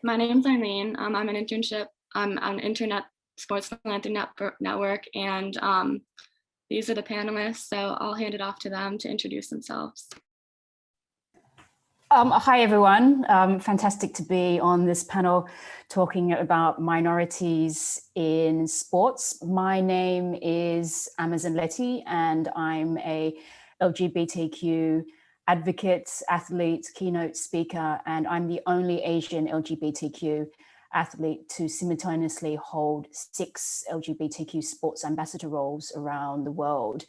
My name's Eileen. I'm an internship. I'm on Internet Sports Philanthropy Network, and these are the panelists, so I'll hand it off to them to introduce themselves. Hi, everyone. Fantastic to be on this panel talking about minorities in sports. My name is Amazon Letty, and I'm a LGBTQ advocate, athlete, keynote speaker, and I'm the only Asian LGBTQ athlete to simultaneously hold 6 LGBTQ sports ambassador roles around the world.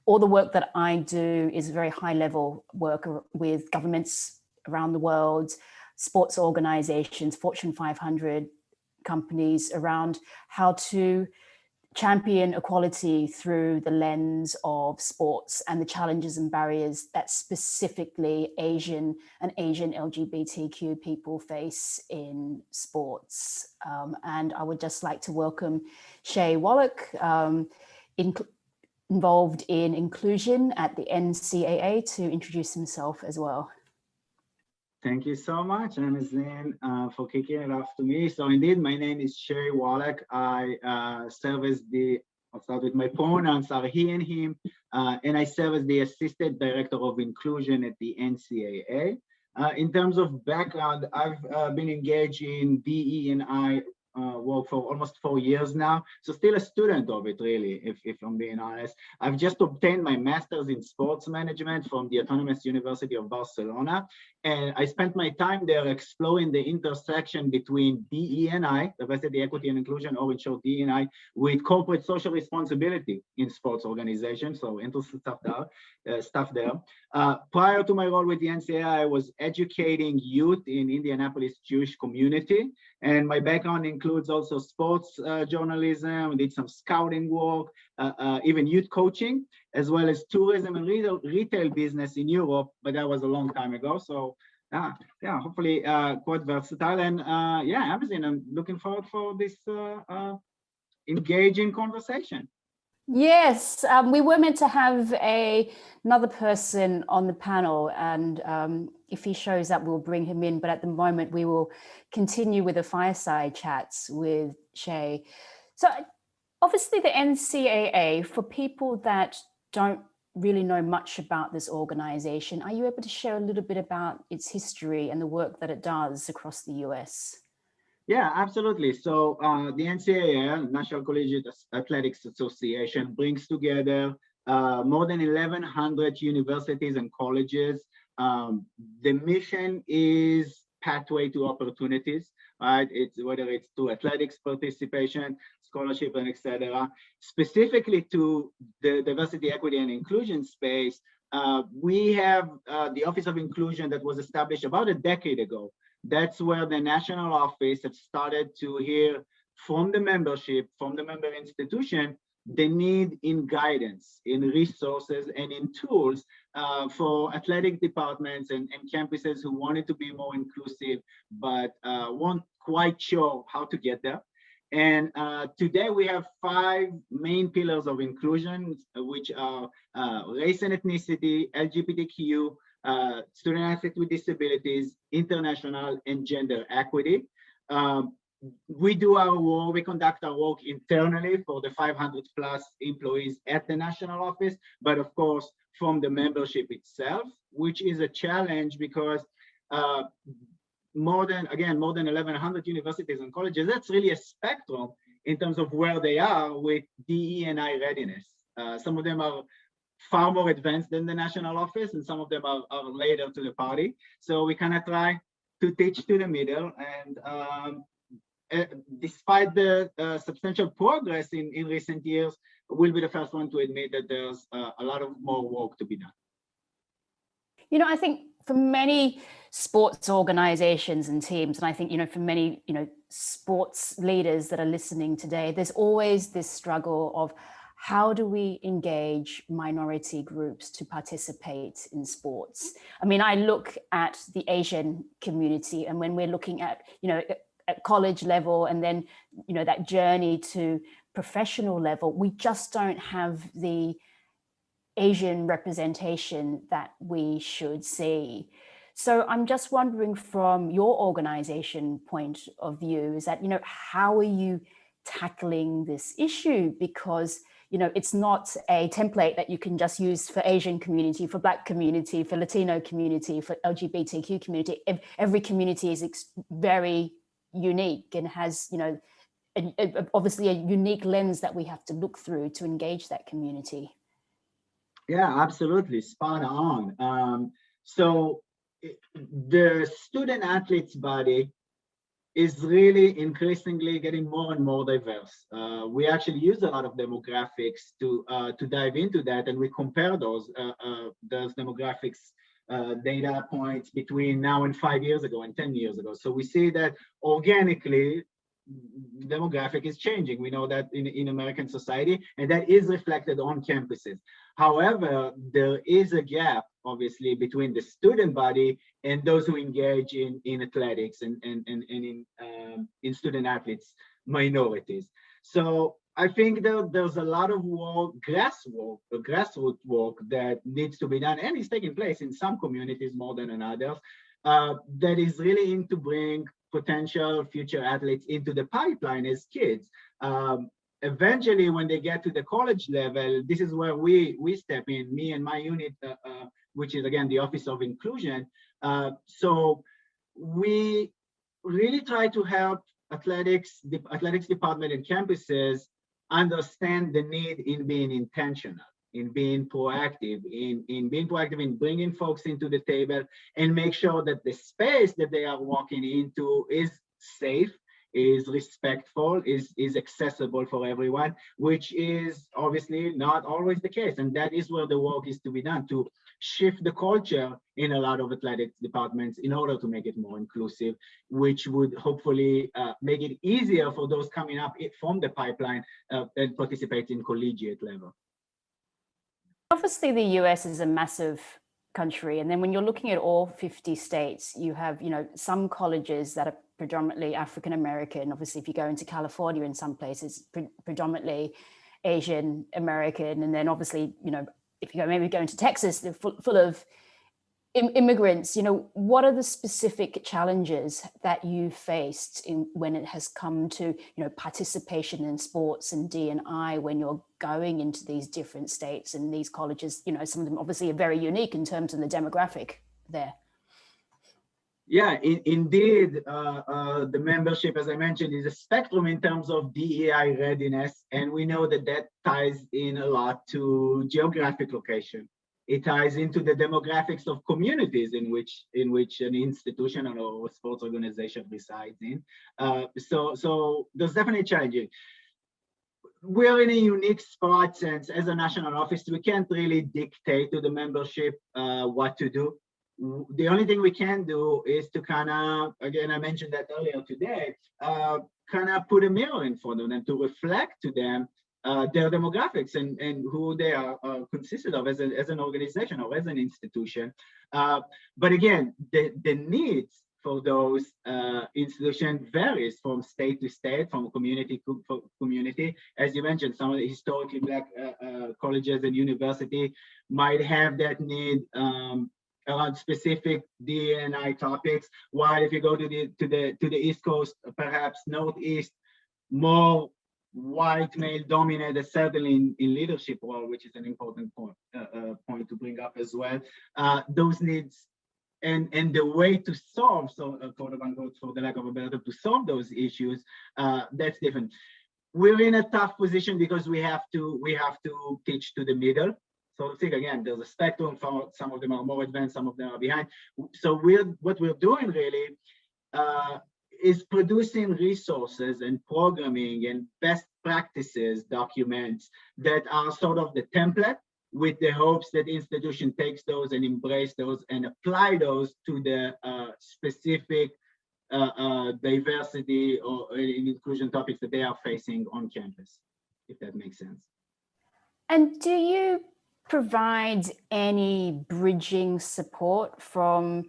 All the work that I do is very high level work with governments around the world, sports organizations, Fortune 500 companies around how to champion equality through the lens of sports and the challenges and barriers that specifically Asian and Asian LGBTQ people face in sports. And I would just like to welcome Shay Wallach, involved in inclusion at the NCAA, to introduce himself as well. Thank you so much, Amazon, for kicking it off to me. So indeed, my name is Shay Wallach. I serve as I'll start with my pronouns are he and him, and I serve as the Assistant Director of Inclusion at the NCAA. In terms of background, I've been engaged in DE&I work for almost 4 years now, so still a student of it, really, if I'm being honest. I've just obtained my master's in sports management from the Autonomous University of Barcelona, and I spent my time there exploring the intersection between DE&I, diversity, equity, and inclusion, or in short DE&I, with corporate social responsibility in sports organizations. So interesting stuff there. Prior to my role with the NCAA, I was educating youth in Indianapolis Jewish community, and my background includes also sports journalism, did some scouting work, even youth coaching, as well as tourism and retail business in Europe, but that was a long time ago. So yeah, hopefully quite versatile. And yeah, Amazon, I'm looking forward for this engaging conversation. Yes, we were meant to have another person on the panel, and if he shows up, we'll bring him in. But at the moment, we will continue with the fireside chats with Shay. So obviously the NCAA, for people that don't really know much about this organization, are you able to share a little bit about its history and the work that it does across the US? Yeah, absolutely. So the NCAA, National Collegiate Athletics Association, brings together more than 1,100 universities and colleges. The mission is pathway to opportunities, right? It's whether it's to athletics participation, scholarship, and etc. Specifically to the diversity, equity, and inclusion space, we have the Office of Inclusion that was established about a decade ago. That's where the national office has started to hear from the membership, from the member institution, the need in guidance, in resources, and in tools for athletic departments and campuses who wanted to be more inclusive, but weren't quite sure how to get there. And today we have 5 main pillars of inclusion, which are race and ethnicity, LGBTQ, student athletes with disabilities, international, and gender equity. We do our work, we conduct our work internally for the 500 plus employees at the national office, but of course from the membership itself, which is a challenge because more than 1,100 universities and colleges, that's really a spectrum in terms of where they are with DE&I readiness. Some of them are far more advanced than the national office, and some of them are later to the party. So we kind of try to teach to the middle, and despite the substantial progress in recent years, we'll be the first one to admit that there's a lot of more work to be done. You know, I think for many sports organizations and teams, and I think, for many, sports leaders that are listening today, there's always this struggle of how do we engage minority groups to participate in sports? I mean, I look at the Asian community, and when we're looking at, at college level, and then, that journey to professional level, we just don't have the Asian representation that we should see. So I'm just wondering, from your organization point of view, is that, how are you tackling this issue? Because, it's not a template that you can just use for Asian community, for Black community, for Latino community, for LGBTQ community. Every community is very unique and has, obviously a unique lens that we have to look through to engage that community. Yeah, absolutely, spot on. So the student athletes body is really increasingly getting more and more diverse. We actually use a lot of demographics to dive into that, and we compare those demographics data points between now and 5 years ago and 10 years ago. So we see that organically, demographic is changing. We know that in American society, and that is reflected on campuses. However, there is a gap, obviously, between the student body and those who engage in athletics and in student athletes, minorities. So I think there's a lot of work, grassroots work that needs to be done, and is taking place in some communities more than in others, that is really in to bring potential future athletes into the pipeline as kids. Eventually, when they get to the college level, this is where we step in, me and my unit, which is again the Office of Inclusion. So we really try to help the athletics department and campuses understand the need in being intentional, in being proactive, in bringing folks into the table, and make sure that the space that they are walking into is safe, is respectful, is accessible for everyone, which is obviously not always the case. And that is where the work is to be done, to shift the culture in a lot of athletics departments in order to make it more inclusive, which would hopefully make it easier for those coming up from the pipeline and participate in collegiate level. Obviously, the US is a massive country. And then when you're looking at all 50 states, you have, some colleges that are predominantly African-American. Obviously, if you go into California, in some places, predominantly Asian American. And then obviously, if you maybe go into Texas, they're full of immigrants. What are the specific challenges that you faced when it has come to, participation in sports and D&I, when you're going into these different states and these colleges? Some of them obviously are very unique in terms of the demographic there. Yeah, indeed, the membership, as I mentioned, is a spectrum in terms of DEI readiness, and we know that ties in a lot to geographic location. It ties into the demographics of communities in which an institution or a sports organization resides in. So there's definitely challenging. We're in a unique spot since, as a national office, we can't really dictate to the membership what to do. The only thing we can do is to kind of, again, I mentioned that earlier today, kind of put a mirror in front of them to reflect to them their demographics and who they are consisted of as an organization or as an institution. But again, the needs for those institutions varies from state to state, from community to community. As you mentioned, some of the historically Black colleges and universities might have that need around specific D&I topics, while if you go to the East Coast, perhaps Northeast, more white male dominated, certainly in leadership role, which is an important point to bring up as well. Those needs and the way to solve, so quote unquote, for the lack of a better term, to solve those issues, that's different. We're in a tough position because we have to teach to the middle. So think again, there's a spectrum. Some of them are more advanced, some of them are behind. So what we're doing really is producing resources and programming and best practices documents that are sort of the template, with the hopes that the institution takes those and embrace those and apply those to the specific diversity or inclusion topics that they are facing on campus, if that makes sense. And do you provide any bridging support from,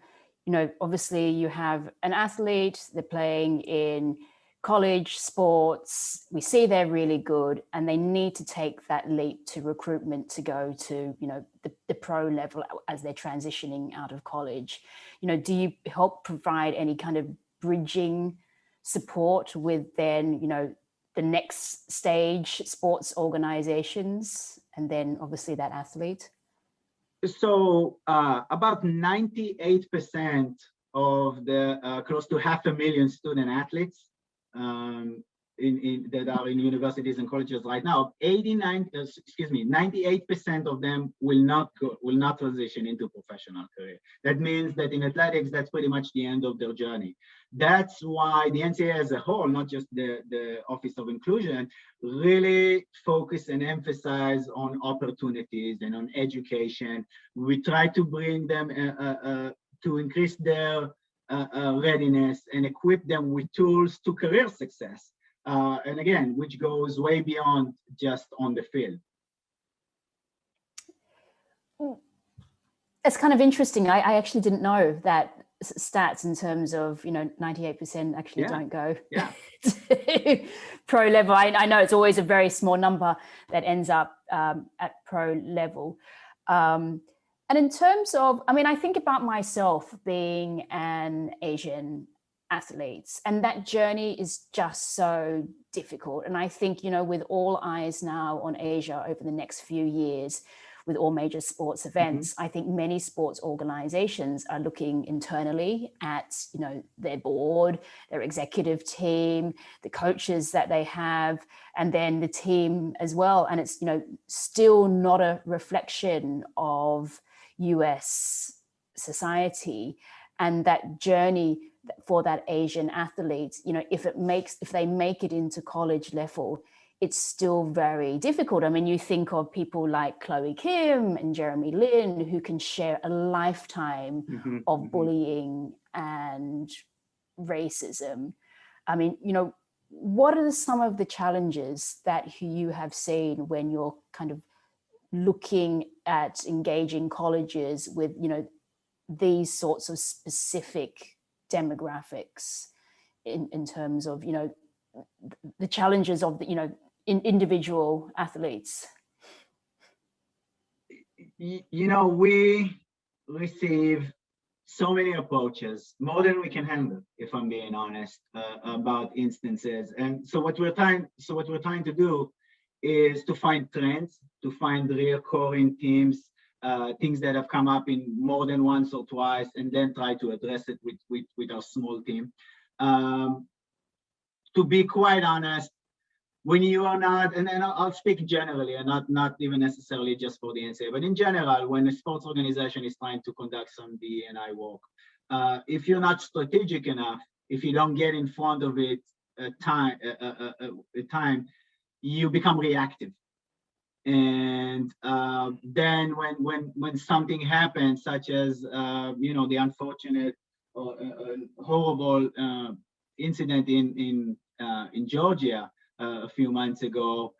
obviously you have an athlete, they're playing in college sports, we see they're really good and they need to take that leap to recruitment to go to, you know, the pro level as they're transitioning out of college. You know, do you help provide any kind of bridging support with then, you know, the next stage sports organizations and then obviously that athlete? So about 98% of the close to 500,000 student athletes that are in universities and colleges right now, 98% of them will not transition into professional career. That means that in athletics, that's pretty much the end of their journey. That's why the NCAA as a whole, not just the Office of Inclusion, really focus and emphasize on opportunities and on education. We try to bring them to increase their readiness and equip them with tools to career success. And again, which goes way beyond just on the field. It's kind of interesting. I actually didn't know that stats in terms of, you know, 98% actually don't go to pro level. I know it's always a very small number that ends up at pro level. And in terms of, I mean, I think about myself being an Asian athlete, and that journey is just so difficult. And I think, you know, with all eyes now on Asia over the next few years, with all major sports events, I think many sports organizations are looking internally at, you know, their board, their executive team, the coaches that they have, and then the team as well. And it's, you know, still not a reflection of US society and that journey for that Asian athlete. You know, if they make it into college level, it's still very difficult. I mean, you think of people like Chloe Kim and Jeremy Lin, who can share a lifetime of bullying and racism. I mean, you know, what are some of the challenges that you have seen when you're kind of looking at engaging colleges with, you know, these sorts of specific demographics in terms of, you know, the challenges of the, you know, individual athletes? You know, we receive so many approaches, more than we can handle, if I'm being honest, about instances. And so what we're trying to do is to find trends, to find recurring themes, things that have come up in more than once or twice, and then try to address it with our small team. To be quite honest, when you are not, and then I'll speak generally and not even necessarily just for the NCAA, but in general, when a sports organization is trying to conduct some DEI work, if you're not strategic enough, if you don't get in front of it time, you become reactive. And then when something happens, such as you know, the unfortunate or horrible incident in Georgia a few months ago,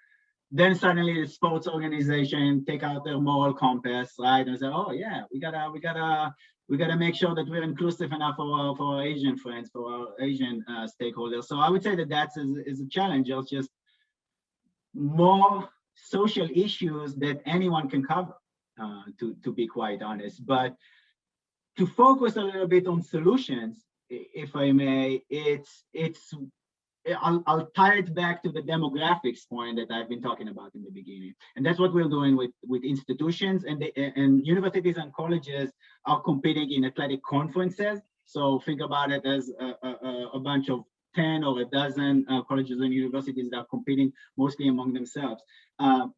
then suddenly the sports organization take out their moral compass, right, and say, oh yeah, we gotta make sure that we're inclusive enough for our Asian friends, for our Asian stakeholders. So I would say that is a challenge. It's just more social issues that anyone can cover, to be quite honest. But to focus a little bit on solutions, if I may, I'll tie it back to the demographics point that I've been talking about in the beginning. And that's what we're doing with institutions, and universities and colleges are competing in athletic conferences. So think about it as a bunch of 10 or a dozen colleges and universities that are competing mostly among themselves.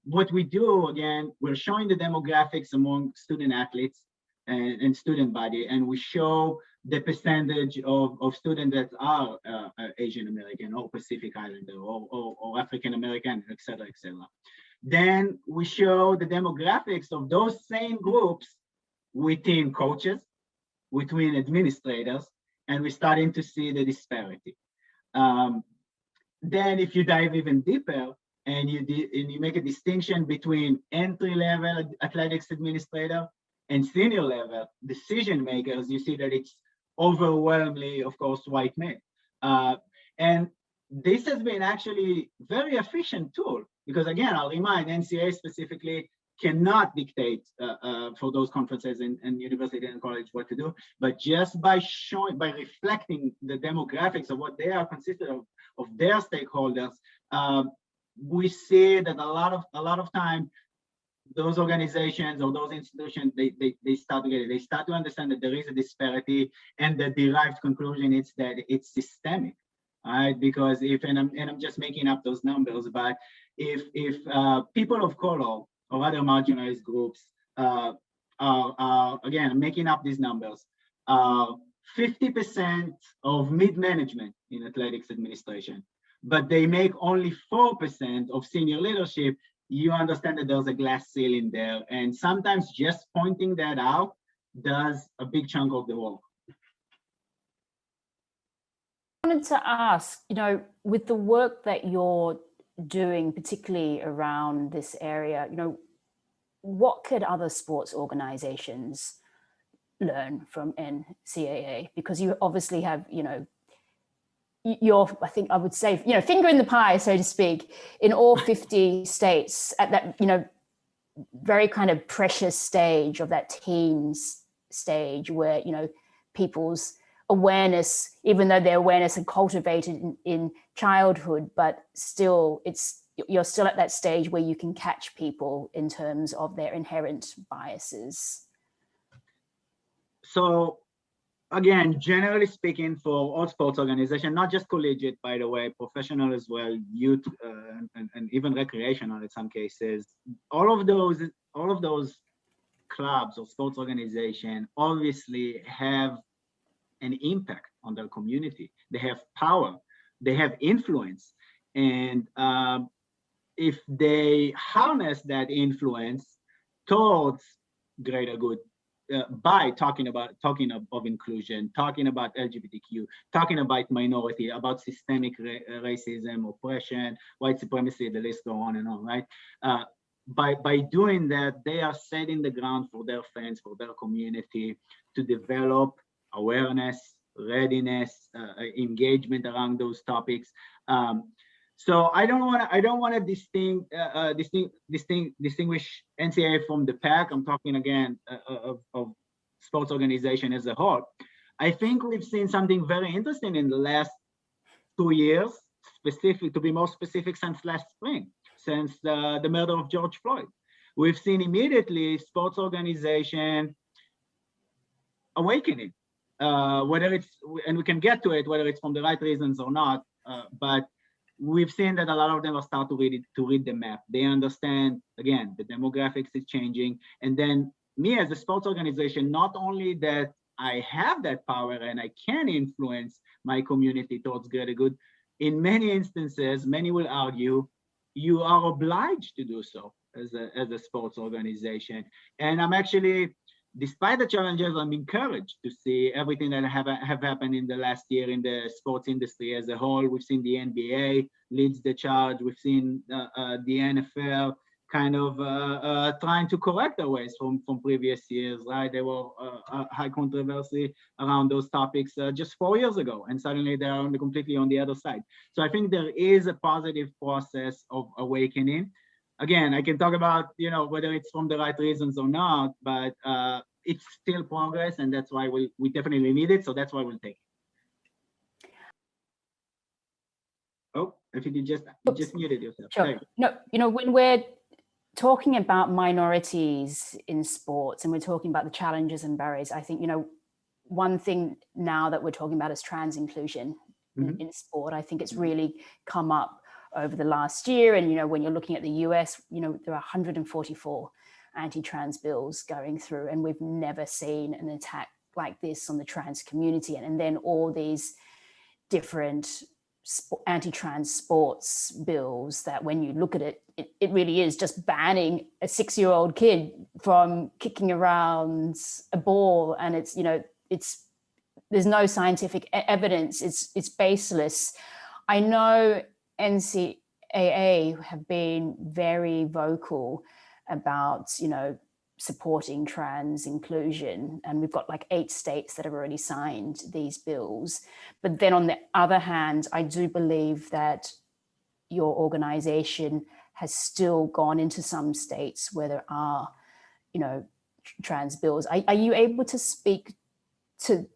What we do, again, we're showing the demographics among student athletes and student body, and we show the percentage of students that are Asian American or Pacific Islander or African American, et cetera, et cetera. Then we show the demographics of those same groups within coaches, between administrators, and we're starting to see the disparity. Then if you dive even deeper and you make a distinction between entry-level athletics administrator and senior level decision makers, you see that it's overwhelmingly, of course, white men. And this has been actually very efficient tool because again, I'll remind NCAA specifically cannot dictate for those conferences and university and college what to do, but just by reflecting the demographics of what they are consisted of their stakeholders, we see that a lot of time those organizations or those institutions they start to get it. They start to understand that there is a disparity, and the derived conclusion is that it's systemic. Right, because and I'm just making up those numbers, but if people of color or other marginalized groups are again making up these numbers, 50% of mid-management in athletics administration, but they make only 4% of senior leadership, you understand that there's a glass ceiling there, and sometimes just pointing that out does a big chunk of the work. I wanted to ask, with the work that you're doing, particularly around this area, what could other sports organizations learn from NCAA? Because you obviously have, I think I would say, finger in the pie, so to speak, in all 50 states at that, very kind of precious stage of that teens stage where, people's awareness, even though their awareness had cultivated in childhood, but still you're still at that stage where you can catch people in terms of their inherent biases. So again, generally speaking, for all sports organizations, not just collegiate, by the way, professional as well, youth, and even recreational in some cases, all of those clubs or sports organizations obviously have an impact on their community. They have power, they have influence, and if they harness that influence towards greater good by talking of inclusion, talking about LGBTQ, talking about minority, about systemic racism, oppression, white supremacy, the list go on and on, right? By doing that, they are setting the ground for their fans, for their community to develop awareness, readiness, engagement around those topics. So I don't want to distinguish NCAA from the pack. I'm talking again of sports organization as a whole. I think we've seen something very interesting in the last 2 years, to be more specific, since last spring, since the murder of George Floyd. We've seen immediately sports organization awakening. Whether it's, and we can get to it, whether it's from the right reasons or not, but we've seen that a lot of them are start to read the map. They understand, again, the demographics is changing. And then me as a sports organization, not only that I have that power and I can influence my community towards greater good, in many instances, many will argue, you are obliged to do so as a sports organization. And I'm actually, despite the challenges, I'm encouraged to see everything that have happened in the last year in the sports industry as a whole. We've seen the NBA leads the charge. We've seen the NFL kind of trying to correct their ways from previous years, right? There were high controversy around those topics just 4 years ago, and suddenly they're completely on the other side. So I think there is a positive process of awakening. Again, I can talk about, whether it's from the right reasons or not, but it's still progress, and that's why we definitely need it. So that's why we'll take it. Oh, I think you just muted yourself. Sure. No, when we're talking about minorities in sports and we're talking about the challenges and barriers, I think, one thing now that we're talking about is trans inclusion in sport. I think it's really come up over the last year. And, when you're looking at the US, there are 144 anti-trans bills going through, and we've never seen an attack like this on the trans community. And then all these different anti-trans sports bills that when you look at it, it really is just banning a 6-year-old kid from kicking around a ball. And it's, there's no scientific evidence. It's baseless. I know NCAA have been very vocal about, supporting trans inclusion. And we've got like 8 states that have already signed these bills. But then on the other hand, I do believe that your organization has still gone into some states where there are, you know, trans bills. Are you able to speak to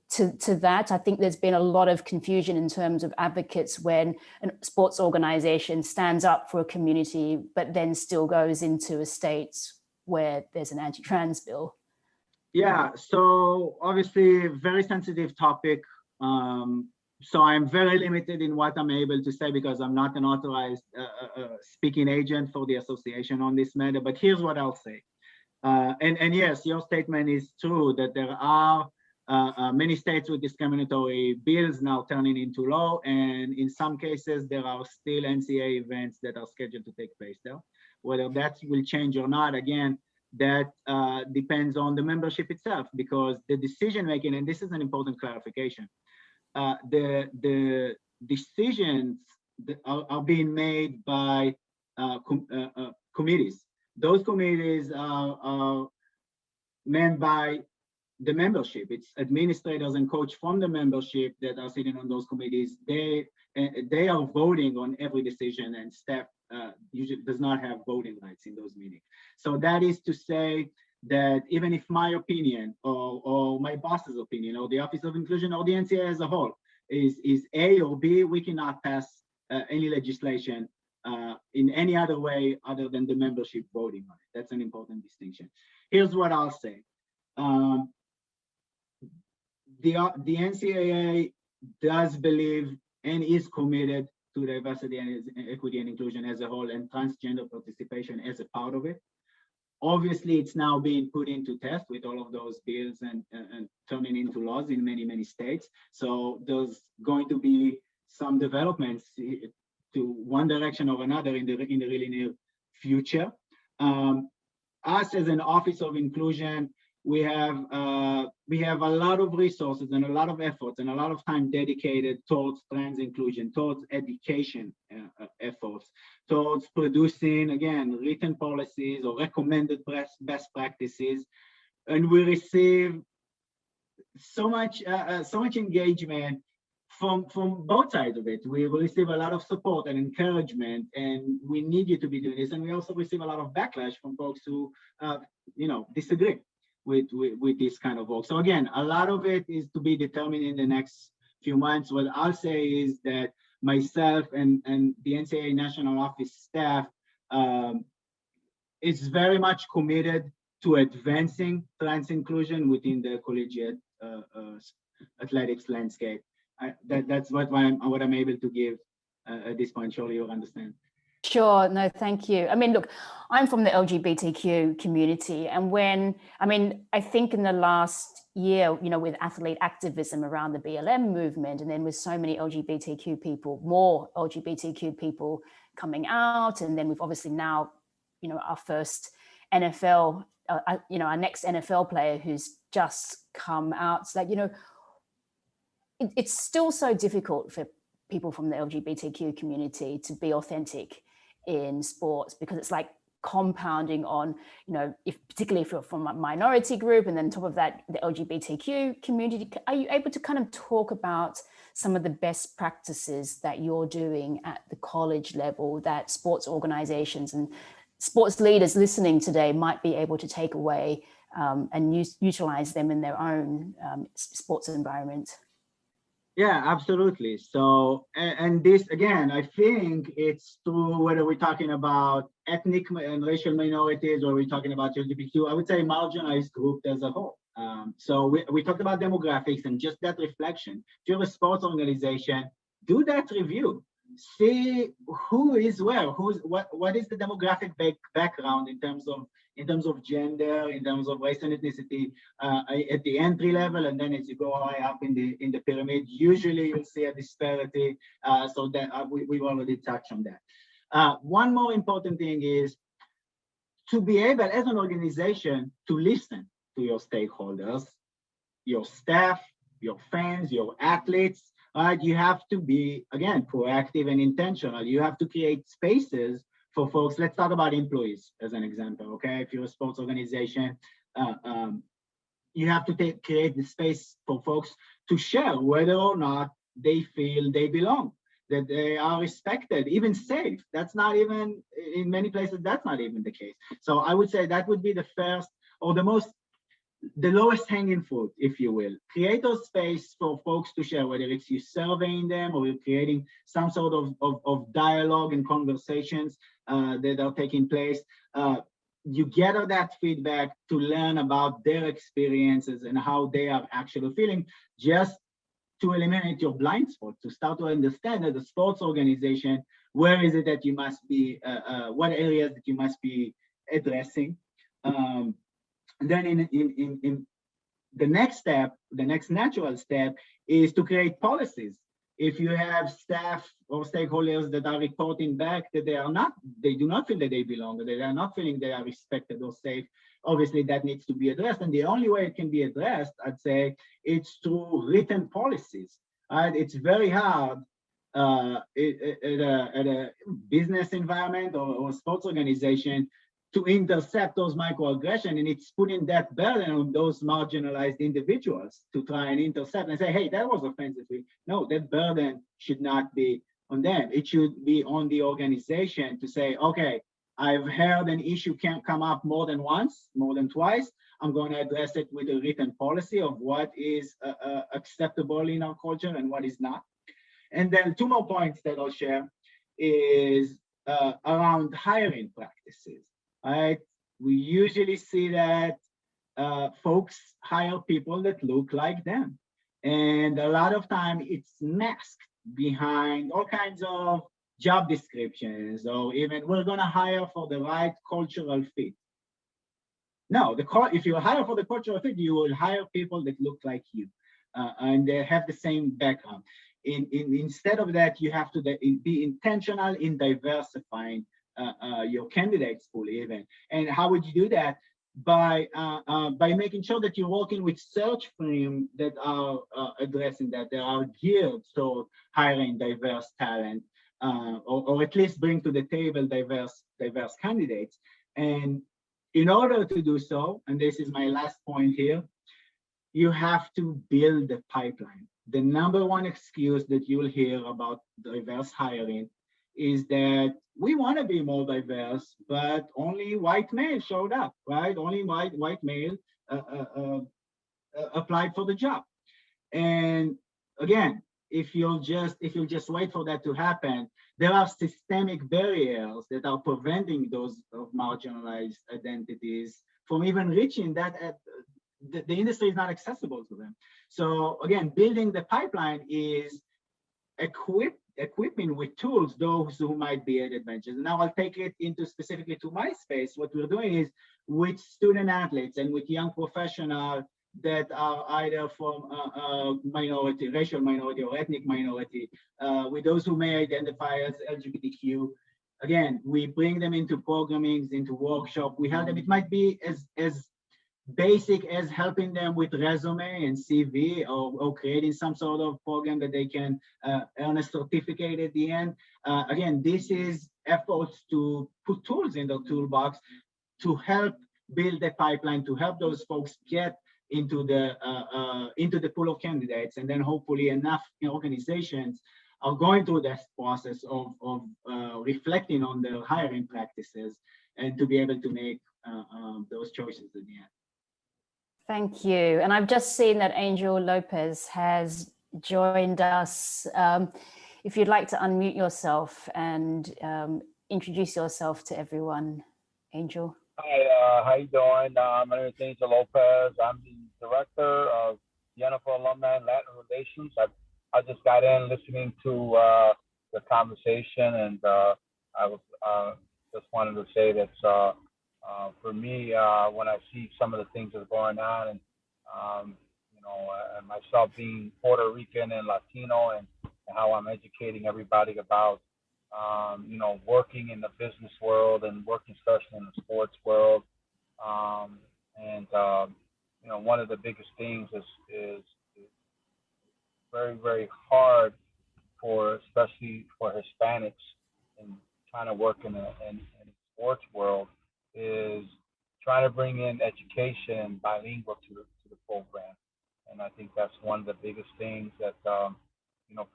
that? I think there's been a lot of confusion in terms of advocates when a sports organization stands up for a community, but then still goes into a state where there's an anti-trans bill. Yeah, so obviously very sensitive topic. So I'm very limited in what I'm able to say because I'm not an authorized speaking agent for the association on this matter, but here's what I'll say. And yes, your statement is true that there are many states with discriminatory bills now turning into law, and in some cases there are still NCAA events that are scheduled to take place there. Whether that will change or not, again, that depends on the membership itself, because the decision making, and this is an important clarification, the decisions that are being made by committees. Those committees are manned by the membership. It's administrators and coach from the membership that are sitting on those committees. They are voting on every decision, and staff usually does not have voting rights in those meetings. So that is to say that even if my opinion or my boss's opinion or the Office of Inclusion or the NCAA as a whole is A or B, we cannot pass any legislation in any other way other than the membership voting on it. That's an important distinction. Here's what I'll say. The NCAA does believe and is committed to diversity and equity and inclusion as a whole, and transgender participation as a part of it. Obviously, it's now being put into test with all of those bills and turning into laws in many, many states. So there's going to be some developments to one direction or another in the really near future. Us as an Office of Inclusion, we have a lot of resources and a lot of efforts and a lot of time dedicated towards trans inclusion, towards education efforts, towards producing, again, written policies or recommended best practices. And we receive so much engagement from both sides of it. We receive a lot of support and encouragement, and we need you to be doing this. And we also receive a lot of backlash from folks who, disagree with this kind of work. So again, a lot of it is to be determined in the next few months. What I'll say is that myself and the NCAA National Office staff is very much committed to advancing trans inclusion within the collegiate athletics landscape. That's what I'm able to give at this point. Surely you'll understand. Sure. No, thank you. I mean, look, I'm from the LGBTQ community. And I think in the last year, with athlete activism around the BLM movement, and then with so many more LGBTQ people coming out. And then we've obviously now, our first NFL, our next NFL player who's just come out. It's like, it's still so difficult for people from the LGBTQ community to be authentic in sports, because it's like compounding on, particularly if you're from a minority group, and then on top of that, the LGBTQ community. Are you able to kind of talk about some of the best practices that you're doing at the college level that sports organizations and sports leaders listening today might be able to take away and utilize them in their own sports environment? Yeah, absolutely. So, and this, again, I think it's true whether we're talking about ethnic and racial minorities or we're talking about LGBTQ, I would say marginalized groups as a whole. So we talked about demographics and just that reflection. If you're a sports organization, do that review. See who is where, what is the demographic background in terms of gender, in terms of race and ethnicity at the entry level, and then as you go high up in the pyramid, usually you'll see a disparity. So that we've already touched on that. One more important thing is to be able, as an organization, to listen to your stakeholders, your staff, your fans, your athletes. Right? You have to be, again, proactive and intentional. You have to create spaces for folks. Let's talk about employees as an example, okay? If you're a sports organization, you have to create the space for folks to share whether or not they feel they belong, that they are respected, even safe. That's not even, in many places, that's not even the case. So I would say that would be the first or the lowest hanging fruit, if you will. Create a space for folks to share, whether it's you surveying them or you're creating some sort of dialogue and conversations that are taking place. You gather that feedback to learn about their experiences and how they are actually feeling, just to eliminate your blind spot, to start to understand that the sports organization, where is it that you must be, what areas that you must be addressing. And then in the next step, the next natural step is to create policies. If you have staff or stakeholders that are reporting back that they do not feel that they belong, or they are not feeling they are respected or safe, obviously that needs to be addressed. And the only way it can be addressed, I'd say, it's through written policies. Right? It's very hard at a business environment or sports organization to intercept those microaggressions, and it's putting that burden on those marginalized individuals to try and intercept and say, hey, that was offensive. No, that burden should not be on them. It should be on the organization to say, okay, I've heard an issue can't come up more than once, more than twice. I'm going to address it with a written policy of what is acceptable in our culture and what is not. And then two more points that I'll share is around hiring practices. Right? We usually see that folks hire people that look like them. And a lot of time it's masked behind all kinds of job descriptions, or even we're going to hire for the right cultural fit. No, if you hire for the cultural fit, you will hire people that look like you and they have the same background. Instead of that, you have to be intentional in diversifying your candidates pool even. And how would you do that? By making sure that you're working with search firms that are addressing that, they are geared toward hiring diverse talent, or at least bring to the table diverse candidates. And in order to do so, and this is my last point here, you have to build the pipeline. The number one excuse that you'll hear about diverse hiring is that we want to be more diverse, but only white male showed up, right? Only white male applied for the job. And again, if you'll just wait for that to happen, there are systemic barriers that are preventing those of marginalized identities from even reaching that. The industry is not accessible to them. So again, building the pipeline is equipping with tools those who might be at advantages. Now I'll take it into specifically to my space. What we're doing is with student athletes and with young professionals that are either from minority, racial minority or ethnic minority, with those who may identify as LGBTQ. Again, we bring them into programming, into workshop. We help them. It might be as basic as helping them with resume and CV, or creating some sort of program that they can earn a certificate at the end. Again, this is efforts to put tools in the toolbox to help build a pipeline, to help those folks get into the pool of candidates. And then hopefully enough organizations are going through this process of reflecting on their hiring practices and to be able to make those choices at the end. Thank you. And I've just seen that Angel Lopez has joined us. If you'd like to unmute yourself and introduce yourself to everyone, Angel. Hi, how you doing? My name is Angel Lopez. I'm the director of the NFL Alumni and Latin Relations. I just got in listening to the conversation, and I was just wanted to say that for me, when I see some of the things that are going on, and and myself being Puerto Rican and Latino, and how I'm educating everybody about working in the business world and working especially in the sports world, one of the biggest things is very, very hard especially for Hispanics, in kind of work in the sports world is trying to bring in education bilingual to the program. And I think that's one of the biggest things that, for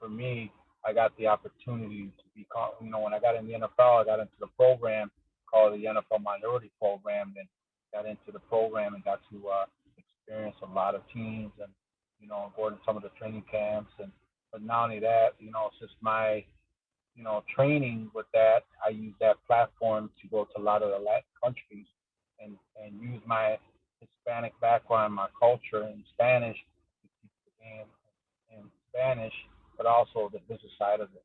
me, I got the opportunity to be, when I got in the NFL, I got into the program called the NFL Minority Program, and got into the program and got to experience a lot of teams and, go to some of the training camps. But not only that, since my, training with that, I use that platform to go to a lot of the Latin countries and use my Hispanic background, my culture in Spanish to teach the game in Spanish, but also the business side of it.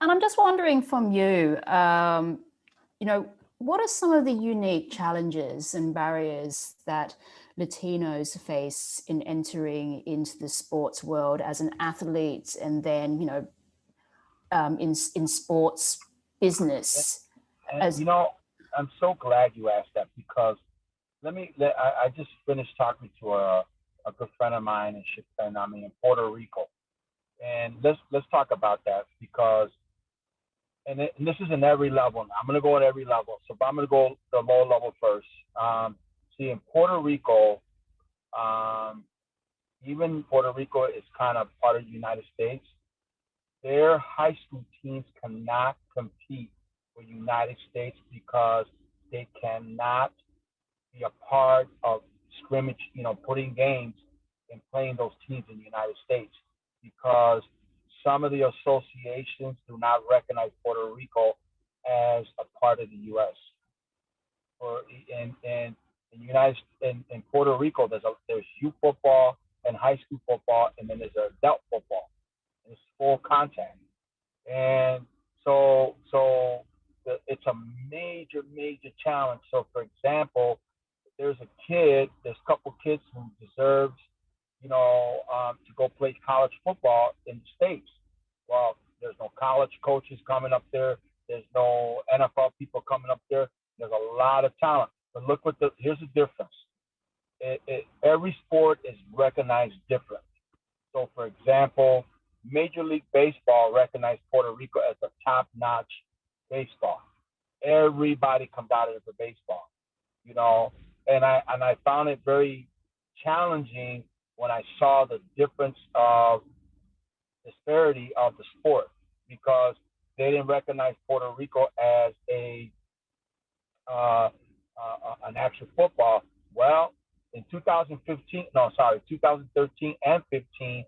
And I'm just wondering from you, what are some of the unique challenges and barriers that Latinos face in entering into the sports world as an athlete, and then, in sports business? And I'm so glad you asked that, because I just finished talking to a good friend of mine in Puerto Rico, and let's talk about that, because and this is in every level. I'm going to go at every level, so I'm going to go the low level first. See, in Puerto Rico, even Puerto Rico is kind of part of the United States. Their high school teams cannot compete with United States because they cannot be a part of scrimmage, putting games and playing those teams in the United States, because some of the associations do not recognize Puerto Rico as a part of the U.S. In Puerto Rico, there's youth football and high school football, and then there's adult football. And it's full contact, and so it's a major challenge. So, for example, there's a couple kids who deserves, to go play college football in the States. Well, there's no college coaches coming up there. There's no NFL people coming up there. There's a lot of talent. But here's the difference. Every sport is recognized different. So, for example, Major League Baseball recognized Puerto Rico as a top-notch baseball. Everybody comes out of the baseball, and I found it very challenging when I saw the difference of disparity of the sport, because they didn't recognize Puerto Rico as an actual football. Well, in 2013 and 15,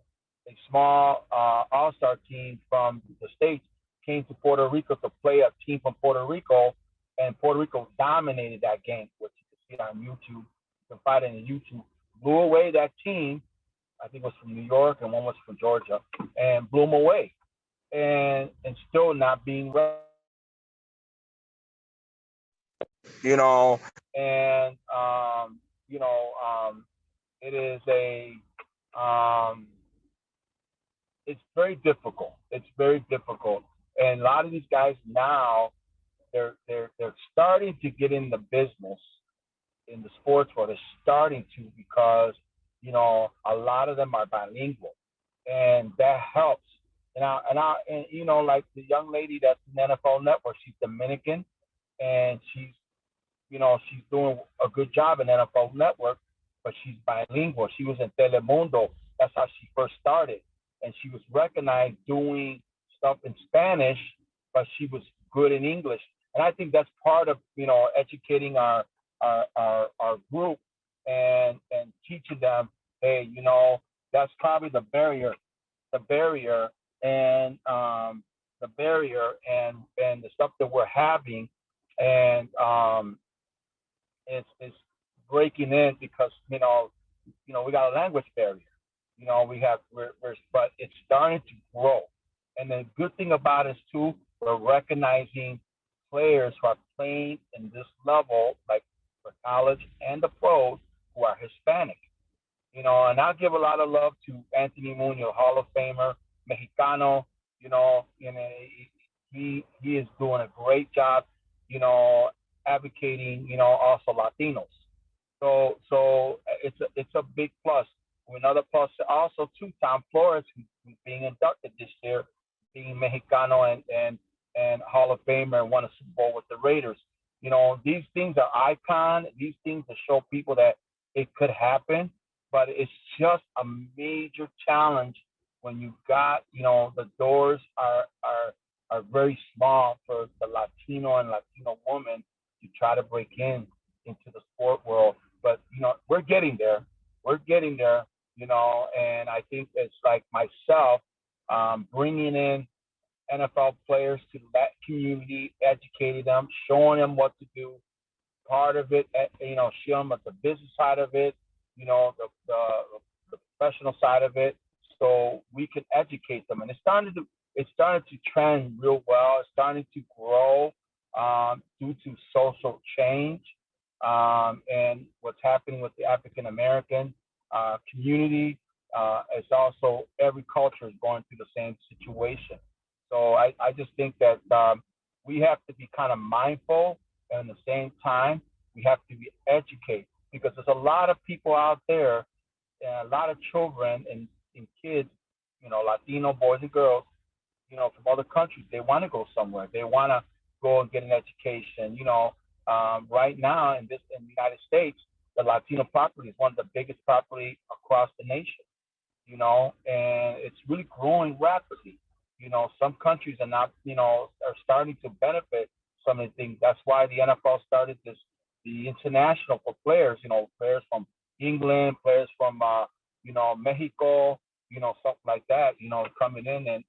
a small all-star team from the States came to Puerto Rico to play a team from Puerto Rico, and Puerto Rico dominated that game, which you can see it on YouTube. You can find it on YouTube. Blew away that team. I think it was from New York and one was from Georgia, and blew them away, and still not being it is it's very difficult. It's very difficult, and a lot of these guys now they're starting to get in the business in the sports world. They're starting to, because a lot of them are bilingual, and that helps. And like the young lady that's in NFL Network, she's Dominican, and she's doing a good job in NFL Network, but she's bilingual. She was in Telemundo. That's how she first started, and she was recognized doing stuff in Spanish, but she was good in English. And I think that's part of educating our group and teaching them, hey, that's probably the barrier and the stuff that we're having, and it's breaking in, because we got a language barrier. But it's starting to grow. And the good thing about it is too, we're recognizing players who are playing in this level, like for college and the pros, who are Hispanic. And I'll give a lot of love to Anthony Munoz, Hall of Famer, Mexicano. He is doing a great job, advocating, also Latinos. So it's a big plus. Another plus also too, Tom Flores, who's being inducted this year, being Mexicano and Hall of Famer and won a Super Bowl with the Raiders. You know, these things are icon. These things that show people that it could happen, but it's just a major challenge when you got, you know, the doors are very small for the Latino and Latino woman to try to break into the sport world. But, you know, we're getting there. We're getting there, you know, and I think it's like myself bringing in NFL players to that community, educating them, showing them what to do. Part of it, you know, show them the business side of it, you know, the professional side of it, so we can educate them. And it's starting to trend real well. It's starting to grow due to social change and what's happening with the African American community. It's also every culture is going through the same situation. So I just think that we have to be kind of mindful, and at the same time, we have to be educated, because there's a lot of people out there, and a lot of children and kids, you know, Latino boys and girls, you know, from other countries. They want to go somewhere. They want to go and get an education. You know, right now in the United States, the Latino property is one of the biggest property across the nation. You know, and it's really growing rapidly. You know, some countries are not, you know, are starting to benefit some of the things. That's why the NFL started the international for players, you know, players from England, players from, you know, Mexico, you know, something like that, you know, coming in and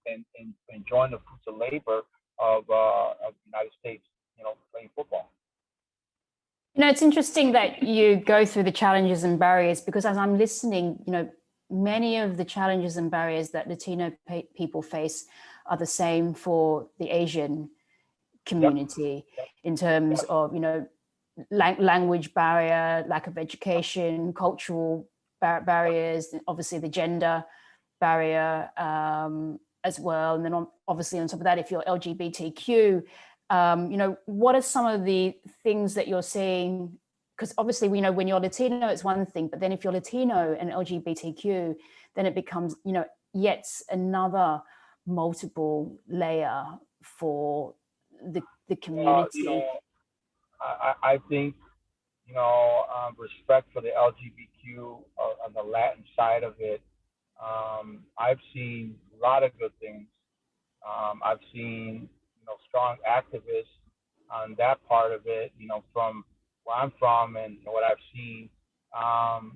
enjoying the fruits of labor of the United States, you know, playing football. You know, it's interesting that you go through the challenges and barriers, because as I'm listening, you know, many of the challenges and barriers that Latino people face are the same for the Asian community. Yep. In terms of, you know, language barrier, lack of education, cultural barriers, obviously the gender barrier as well. And then obviously on top of that, if you're LGBTQ, you know, what are some of the things that you're seeing? Because obviously we know when you're Latino, it's one thing, but then if you're Latino and LGBTQ, then it becomes, you know, yet another multiple layer for the community. You know, I think, you know, respect for the LGBTQ on the Latin side of it. I've seen a lot of good things. I've seen, you know, strong activists on that part of it, you know, from where I'm from and what I've seen.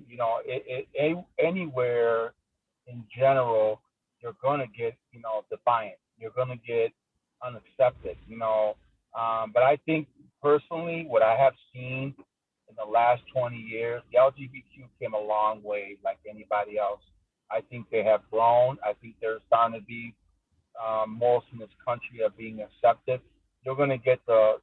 You know, anywhere in general, you're going to get, you know, defiant. You're going to get unaccepted, you know. But I think personally, what I have seen in the last 20 years, the LGBTQ came a long way like anybody else. I think they have grown. I think they're starting to be, most in this country are being accepted. You're going to get the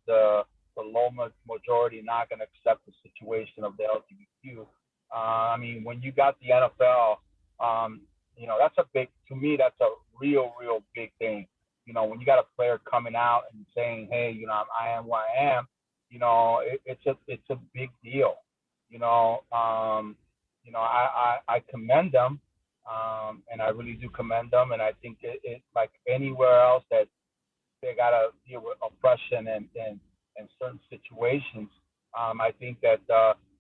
low majority not going to accept the situation of the LGBTQ. I mean, when you got the NFL, you know, that's a big, to me, that's a real big thing. You know, when you got a player coming out and saying, hey, you know, I am what I am, you know, it's a big deal. You know, I commend them, and I really do commend them. And I think it like anywhere else that they got to deal with oppression and certain situations, I think that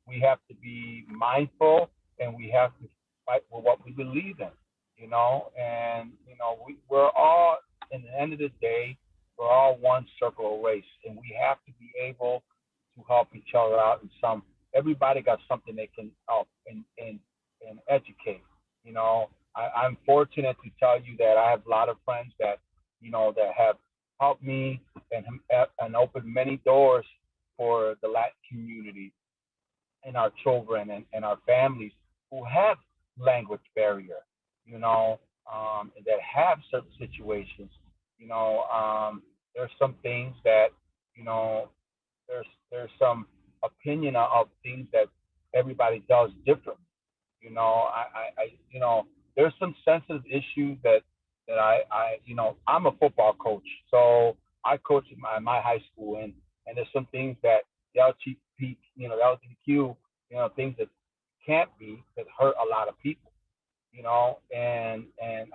we have to be mindful and we have to fight for what we believe in, you know, and, you know, we're all, in the end of the day, we're all one circle race, and we have to be able to help each other out in some, everybody got something they can help and educate, you know. I'm fortunate to tell you that I have a lot of friends that, you know, that have helped me and opened many doors for the Latin community and our children and our families who have language barrier, you know, that have certain situations, you know. There's some things that, you know, there's some opinion of things that everybody does differently, you know. I you know, there's some sensitive issues that I you know, I'm a football coach, so I coach at my high school, and there's some things that the LGBTQ, you know, things that can't be, that hurt a lot of people, you know, and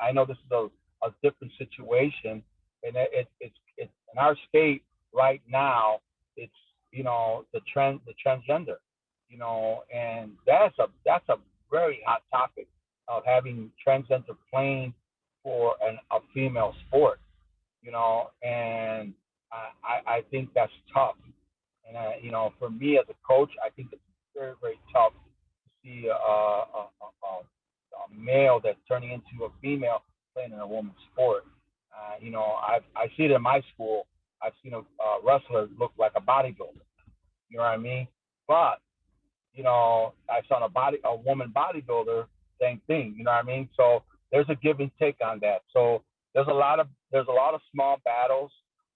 I know this is a different situation, and it's in our state right now. It's the transgender, and that's a very hot topic of having transgender playing for a female sport, and I think that's tough. And for me as a coach, I think it's very, very tough to see a male that's turning into a female playing in a woman's sport. I see it in my school. I've seen a wrestler look like a bodybuilder. You know what I mean? But I saw a woman bodybuilder, same thing. You know what I mean? So there's a give and take on that. So there's a lot of small battles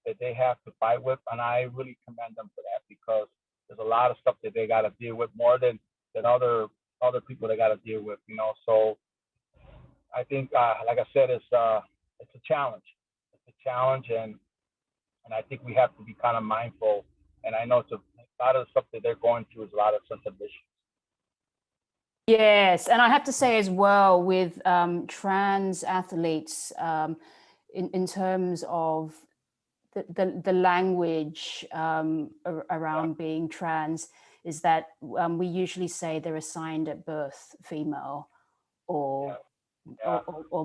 that they have to fight with, and I really commend them for that, because there's a lot of stuff that they got to deal with more than other people they got to deal with. So I think, like I said, it's a challenge. It's a challenge, and I think we have to be kind of mindful. And I know a lot of the stuff that they're going through is a lot of sensitive issues. Yes, and I have to say as well with trans athletes, in terms of the language around being trans, is that we usually say they're assigned at birth female or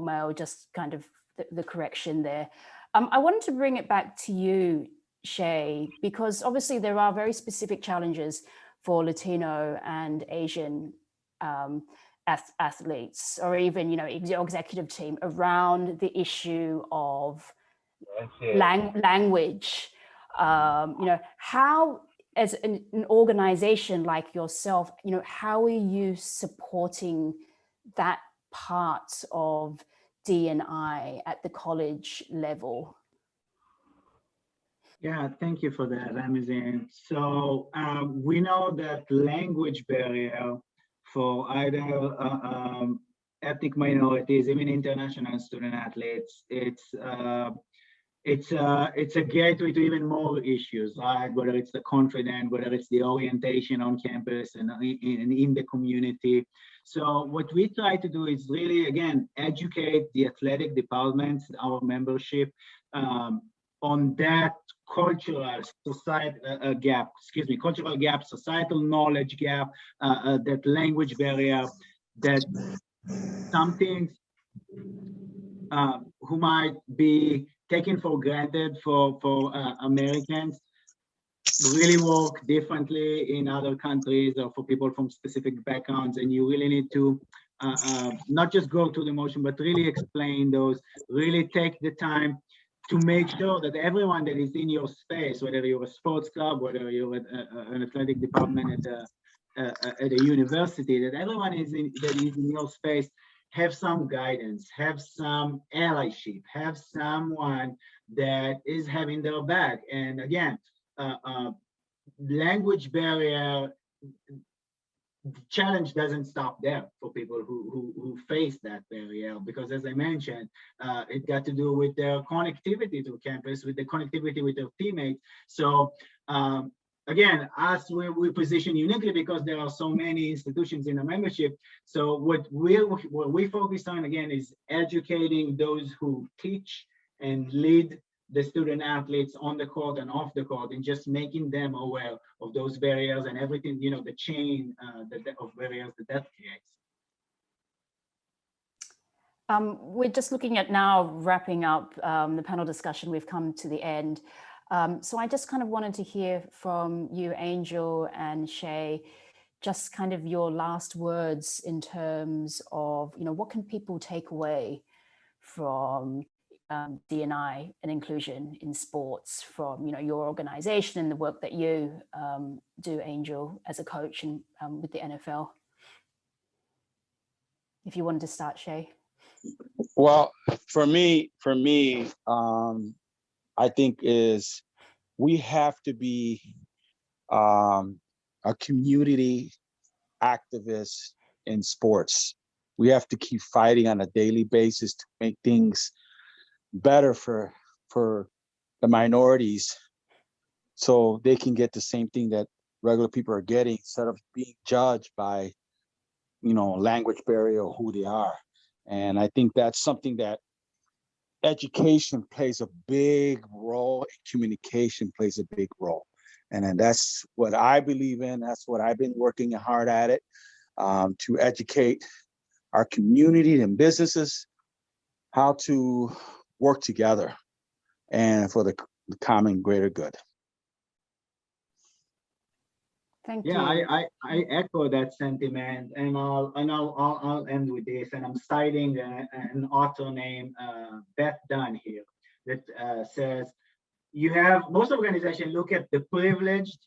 male, just kind of the correction there. I wanted to bring it back to you, Shay, because obviously there are very specific challenges for Latino and Asian athletes, or even executive team, around the issue of language. How, as an organization like yourself, how are you supporting that part of D&I at the college level? Yeah, thank you for that, Amazon. So we know that language barrier for either ethnic minorities, even international student athletes, it's a gateway to even more issues, right? Whether it's the confidence, whether it's the orientation on campus and in the community. So what we try to do is really, again, educate the athletic departments, our membership, on that cultural gap, societal knowledge gap, that language barrier, that some things who might be taken for granted for Americans really work differently in other countries, or for people from specific backgrounds, and you really need to not just go through the motion, but really explain those, really take the time to make sure that everyone that is in your space, whether you're a sports club, whether you're an athletic department at a university, that everyone that is in your space have some guidance, have some allyship, have someone that is having their back. And again, language barrier, the challenge doesn't stop there for people who face that barrier, because as I mentioned, it got to do with their connectivity to campus, with the connectivity with their teammates. So again, us, we position uniquely because there are so many institutions in the membership. So what we focus on, again, is educating those who teach and lead the student athletes on the court and off the court, and just making them aware of those barriers and everything, the chain of barriers that creates. We're just looking at now wrapping up the panel discussion. We've come to the end. So I just kind of wanted to hear from you, Angel and Shay, just kind of your last words in terms of, what can people take away from D&I and inclusion in sports, from your organization and the work that you do, Angel, as a coach and with the NFL. If you wanted to start, Shay. Well, for me, I think is we have to be a community activist in sports. We have to keep fighting on a daily basis to make things better for the minorities, so they can get the same thing that regular people are getting, instead of being judged by language barrier or who they are. And I think that's something that education plays a big role, and communication plays a big role. And then that's what I believe in. That's what I've been working hard at it, to educate our community and businesses how to work together and for the common greater good. Thank you. Yeah, I echo that sentiment, and I'll end with this. And I'm citing an author named Beth Dunn here that says, you have most organizations look at the privileged,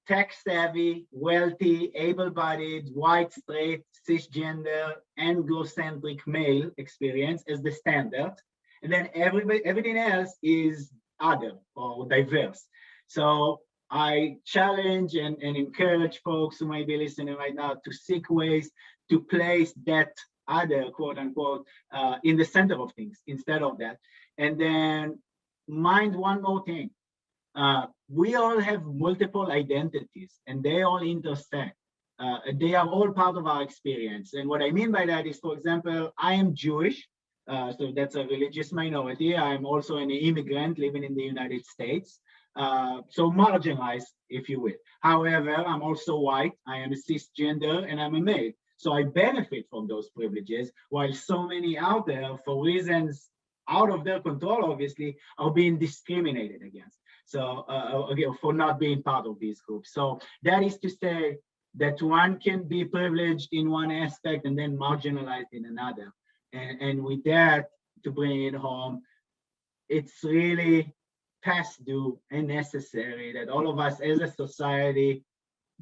tech-savvy, wealthy, able-bodied, white, straight, cisgender, Anglo-centric male experience as the standard, and then everything else is other or diverse. So I challenge and encourage folks who might be listening right now to seek ways to place that other, quote unquote, in the center of things instead of that. And then mind one more thing. We all have multiple identities and they all intersect. They are all part of our experience. And what I mean by that is, for example, I am Jewish. So that's a religious minority. I'm also an immigrant living in the United States. So marginalized, if you will. However, I'm also white, I am a cisgender, and I'm a male. So I benefit from those privileges, while so many out there, for reasons out of their control, obviously, are being discriminated against. So again, for not being part of these groups. So that is to say that one can be privileged in one aspect and then marginalized in another. And with that, to bring it home, it's really past due and necessary that all of us as a society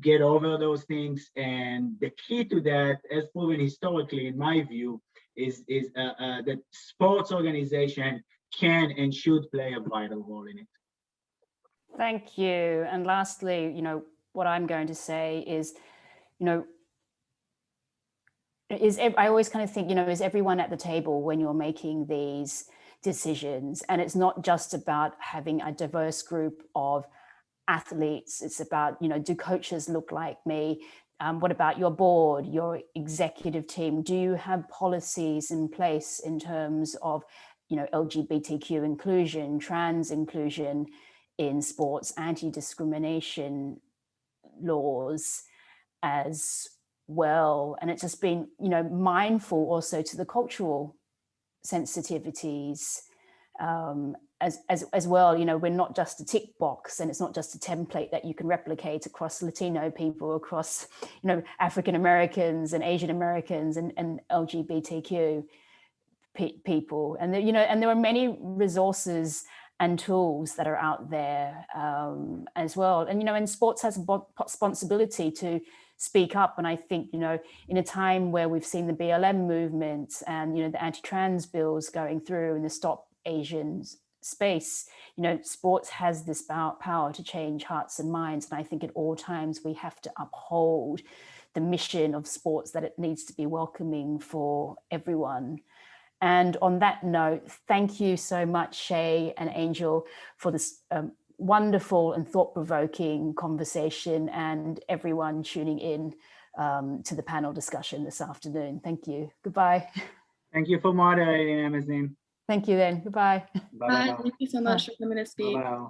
get over those things. And the key to that, as proven historically, in my view, is that sports organization can and should play a vital role in it. Thank you. And lastly, what I'm going to say is, I always kind of think, is everyone at the table when you're making these decisions? And it's not just about having a diverse group of athletes. It's about, do coaches look like me? What about your board, your executive team? Do you have policies in place in terms of, LGBTQ inclusion, trans inclusion in sports, anti-discrimination laws as well? And it's just been, mindful also to the cultural sensitivities as well. We're not just a tick box, and it's not just a template that you can replicate across Latino people, across African Americans and Asian Americans and LGBTQ people. And there are many resources and tools that are out there as well. And sports has a responsibility to speak up. And I think, in a time where we've seen the BLM movement and, the anti-trans bills going through and the Stop Asian space, sports has this power to change hearts and minds. And I think at all times we have to uphold the mission of sports, that it needs to be welcoming for everyone. And on that note, thank you so much, Shay and Angel, for this wonderful and thought-provoking conversation, and everyone tuning in to the panel discussion this afternoon. Thank you. Goodbye. Thank you for moderating, Amazon. Thank you then. Goodbye. Bye. Thank you so much for coming to speak. Bye.